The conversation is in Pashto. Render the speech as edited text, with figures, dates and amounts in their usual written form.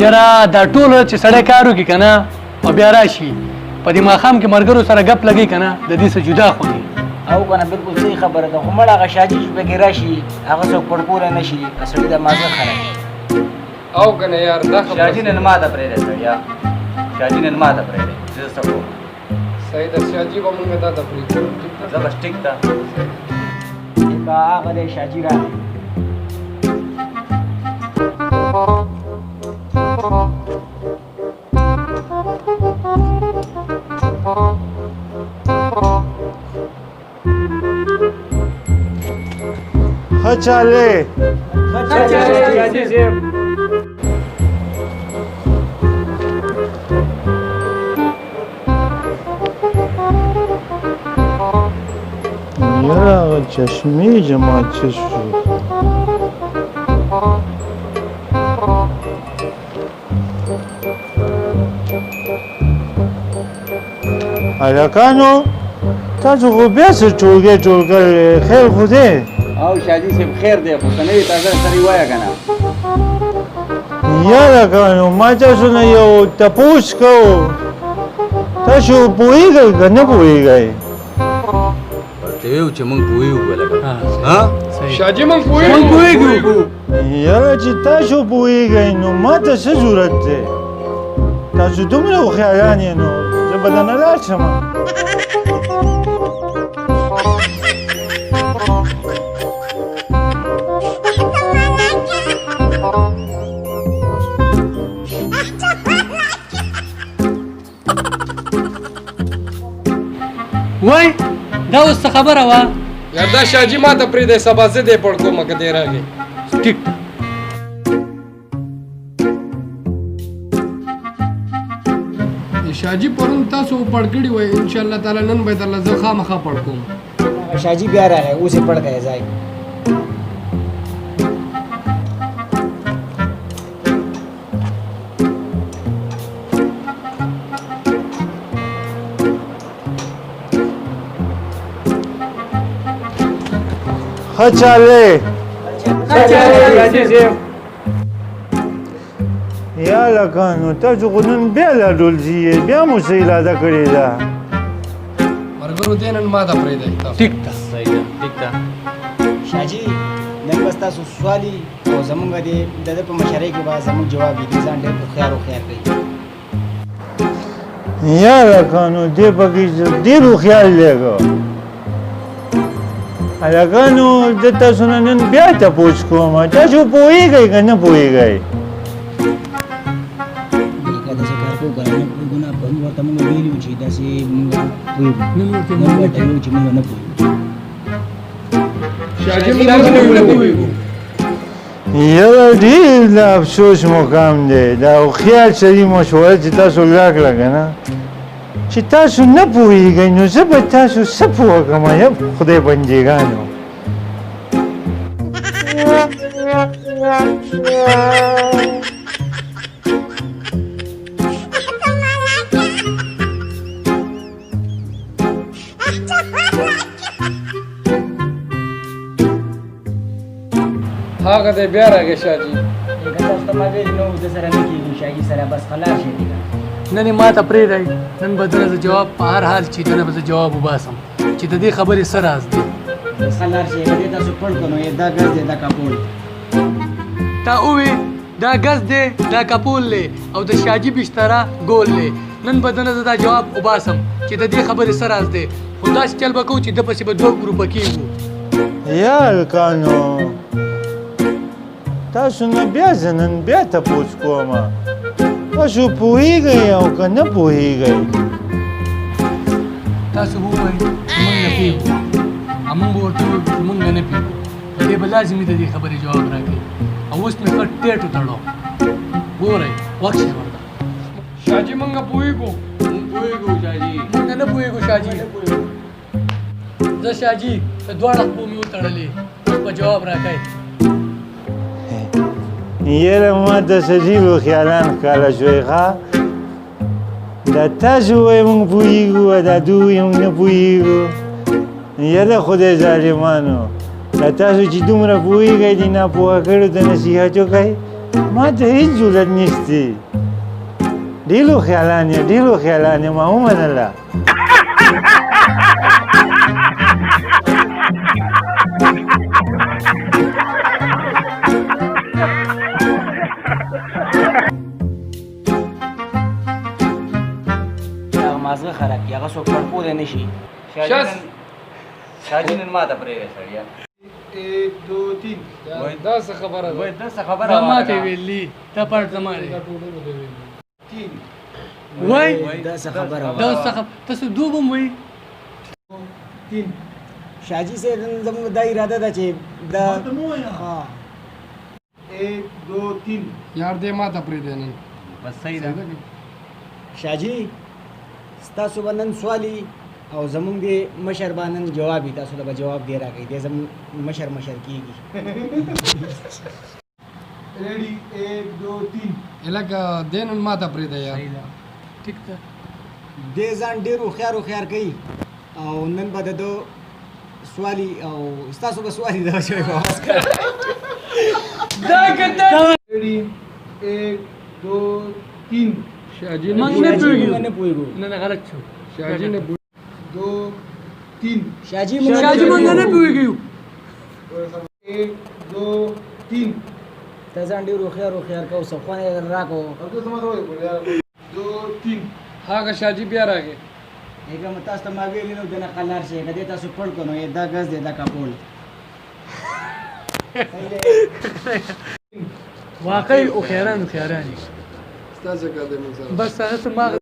یاره دا ټول چې سړی کار وکړي که نه او بیا راشي په دې ماښام کې ملګرو سره ګپ لګي که نه د دې څه جدا خوني او که نه بلکل صحیح خبره ده خو مړ هغه شاجي چې پکې راشي هغه څوک پړکولی نه شي د سړي د مازه خرابوي او که نه یار دا خبره شاجي نن ما ته پرېږدی سړیا شاجي نن ما ته پرېږدی زه څه کوم صحیح ده شاجي به مونږ تا ته پرېږدو زه بس ټیک ده که هغه دی شاجي راغی خچاله شاجي صاحب یاره چشمی جماعت چه شد هلکانو تاسو خو بیا څه ټولګی ټولګی خیر خو دی او شاجي صاحب خیر دی خو څه نوي تازه سړی وایه که نه یاره هلکانو ما تاسو نه یو تپوس کوو تاسو پوهېږئ که نه پوهېږئ ورته ویو چې موږ پوهېږو لکه شاجي موږ پوهېږو یاره چې تاسو پوهېږئ نو ما ته څه ضرورت دی تاسو دومره هوښیاران یې نو زه به درنه لاړ شم وای دا اوس څه خبره وه یار دا شاجي ما ته پرېږدی سبا زه دې پړ کومه که دی راغی ټیک شاجي پرون تاسو پړ کړي وای انشاءالله تعالی نن به درله زه خامخا پړ کوم شاجي بیا راغی اوس یې پړ گئے ځای خچاله شاجي صاحب یا هلکانو تاسو خو نن بیا لا ډولځي یې بیا مو څه اراده کړې ده ملګرو دی نن ما ته پرېږدی ټیک ده شاجي نن بس تاسو سوالي او زمونږ د ده په مشرۍ کې به زمونږ جواب وي ځان ډېر هوښیار هوښیار کوي یا هلکانو دې پکې ډېر هوښیار لګو هلکانو زه تاسو نه نن بیا تپوس کوم تاسو پوهېږئ که نه پوهېږئ که داسې کار کوو که نه پوهېږو نه پرون ورته مونږ ویلي وو چې داسې مونږ پوهېږو نن ورته مونږ ویلو چې مونږ نه پوهېږو شاجي موږ نه پوهېږو یاره ډېر د افسوس مقام دی دا هوښیار سړي مشوره چې تاسو راکړه که نه چې تاسو نه پوهېږئ نو زه به تاسو څه پوه کړم یا خدای بندګانو هغه دی بیا راغی شاجي که تاسو ته ما ویلي نه وو د سره نه کېږي شاجي سره بس خلاص شي دی نن یې ما ته پرېږدی نن به دله زه جواب په هر حال چې دله به زه جواب وباسم چې د دې خبرې څه راز دی بس خلاص شي که دې تاسو پړ کړو نو دا ګز دی دا کپول تا ووې دا ګز دی دا کپول دی او د شاجي بشتره ګول دی نن به دله زه دا جواب وباسم چې د دې خبرې څه راز دی خو داسې چل به کوو چې ده پسې به دوه ګروپه کېږو یا هلکانو تاسو نه بیا زه نن بیا تپوس کوم تاسو پوهېږئ او که نه پوهېږئ تاسو ووایئ چې موږ نه پوهېږو او موږ به ورته ووایو چې موږ نه پوهېږو په دې به لازمي د دې خبرې جواب راکړي او اوس مې ښه ټیټ وتړو ګورئ وخت شي ورته شاجي موږ پوهېږو موږ پوهېږو شاجي موږ نه پوهېږو شاجي زه شاجي د دواړه خپو مې وتړلې اوس به جواب راکئ یاره ما ته څه ډېر هوښیاران ښکاره شوئ ښه دا تاسو وایئ موږ پوهېږو دا دوی وایي موږ نه پوهېږو یاره خدای ظالمانو دا تاسو چې دومره پوهېږئ د ناپوهه کړو ته نصیحت وکئ ما ته هیڅ ضرورت نشته ډېر هوښیاران یې ډېر هوښیاران یې ما ومنله هغه مازغه خراب کړي هغه څوک پړکولی نه شي شاجي نن ماته پرېږده سړیه دا څه خبره ده وای دا څه خبره دا وه ماته لکه؟ ویلي دا پټ زما دی دا ټوټه به وي وای دا څه خبره دا وه څه تاسو دوبم وای شاجي صاحب نن زموږ دا اراده ده چې دا ها یار دې ماته پرېږدی نن بس صحیح ده شاجي ستاسو به نن سوالي او زمونږ د مشر به نن جواب وي تاسو ته به جواب دی راکوي دی زموږ مشر کېږي لکه دې نن ماته پرېږده یار ټیک ده دی ځان ډېر هوښیار کوي او نن به د ده سوالي او ستاسو به سوالي دغه شوی به آواز کوي دا کته شاجي موږ نه نه پوهېږو. موږ نه پوهېږو نه نه غلط شو شاجي نه شاجي شاجي مونږ نه پوهېږو ته ځان ډېر هوښیار کوو څه خوند یې راکړو هغه شاجي بیا راغی هغه تاسو ته ما ویلي نو دنه قلار شي که دې تاسو پړ کړو نو دا ګز دی دا کاپول واقعي او خیران ستا څه کار دی موږ سره بس هغه ته ما